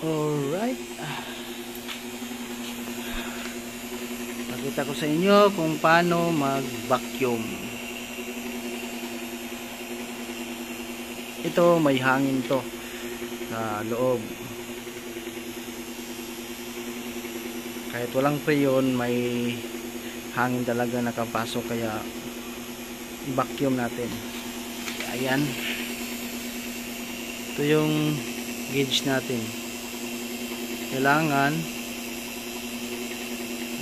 Alright. Pakita ko sa inyo kung paano mag-vacuum. Ito may hangin to sa loob. Kahit walang preyon, may hangin talaga nakapasok, kaya i-vacuum natin. Ayan. Ito yung gauge natin. Kailangan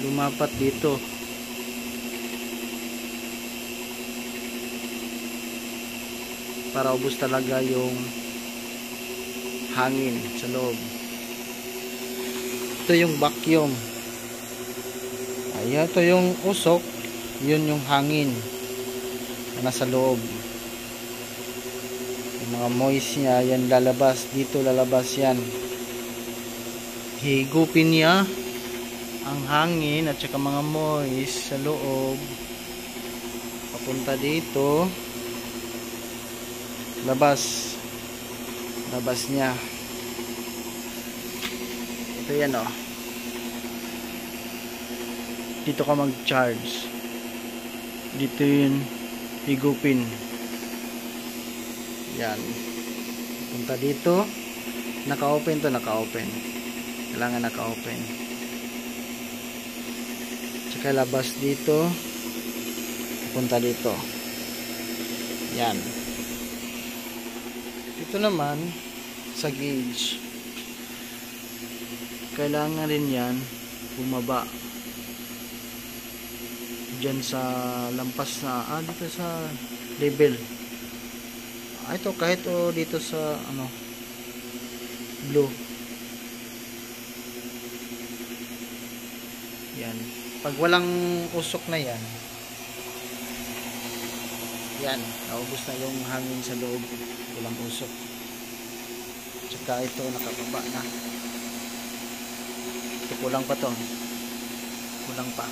lumapat dito. Para ubos talaga yung hangin sa loob. Ito yung vacuum. Ayan, ito yung usok. Yun yung hangin na nasa loob. Yung mga moist niya, yan lalabas. Dito lalabas yan. Higupin niya ang hangin at saka mga moist sa loob. Papunta dito. Labas niya. Ito yan o. Dito ka mag-charge. Dito yun higupin. Yan. Punta dito. Naka-open to, naka-open. Kailangan naka-open. Tsaka labas dito. Punta dito. Yan. Ito naman sa gauge. Kailangan rin yan bumaba. Diyan sa lampas na dito sa level. Ito kahit dito sa blue. Yan. Pag walang usok na yan, naubos na yung hangin sa loob. Walang usok. Tsaka ito nakababa na. Ito kulang pa to. Kulang pa.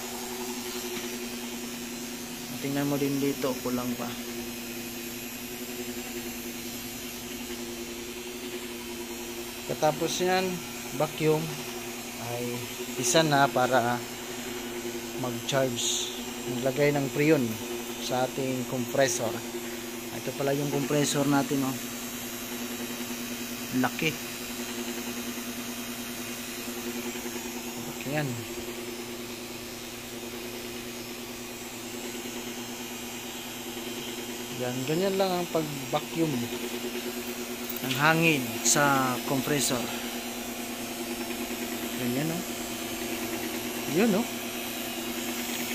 Tingnan mo din dito, kulang pa. Katapos yan, vacuum ay isa na para mag-charge, maglagay ng preyon sa ating compressor. Ito pala yung compressor natin, oh. Laki. Okay, yan. Ganyan lang ang pag-vacuum ng hangin sa compressor. Ganyan, oh. Yun, oh.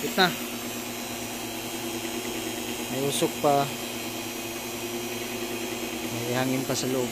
Kita. May usok pa. May hangin pa sa loob.